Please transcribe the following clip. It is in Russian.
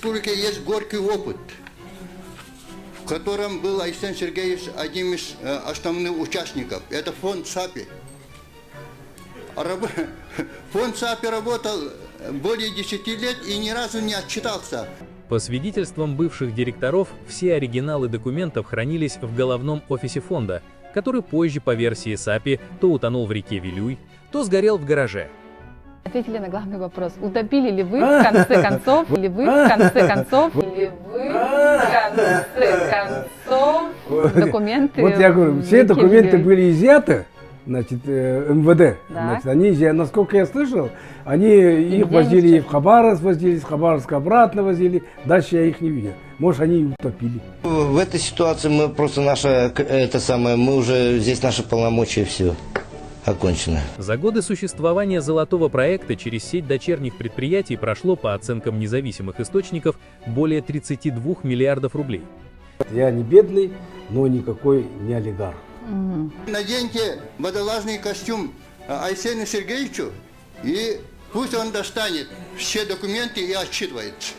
республике есть горький опыт, в котором был Айсен Сергеевич одним из основных участников. Это фонд САПИ. Фонд САПИ работал более 10 лет и ни разу не отчитался. По свидетельствам бывших директоров, все оригиналы документов хранились в головном офисе фонда, который позже, по версии САПИ, то утонул в реке Вилюй, то сгорел в гараже. Ответили на главный вопрос. Утопили ли вы в конце концов? Или вы в конце концов? Или вы в конце концов документы? Вот я говорю, все документы были изъяты, значит, МВД. Значит, они, насколько я слышал, они их возили в Хабаровск, возили из Хабаровска обратно возили. Дальше я их не видел. Может, они и утопили. В этой ситуации мы просто мы уже здесь наши полномочия все окончено. За годы существования золотого проекта через сеть дочерних предприятий прошло, по оценкам независимых источников, более 32 миллиардов рублей. Я не бедный, но никакой не олигарх. Наденьте водолазный костюм Айсену Сергеевичу, и пусть он достанет все документы и отчитывается.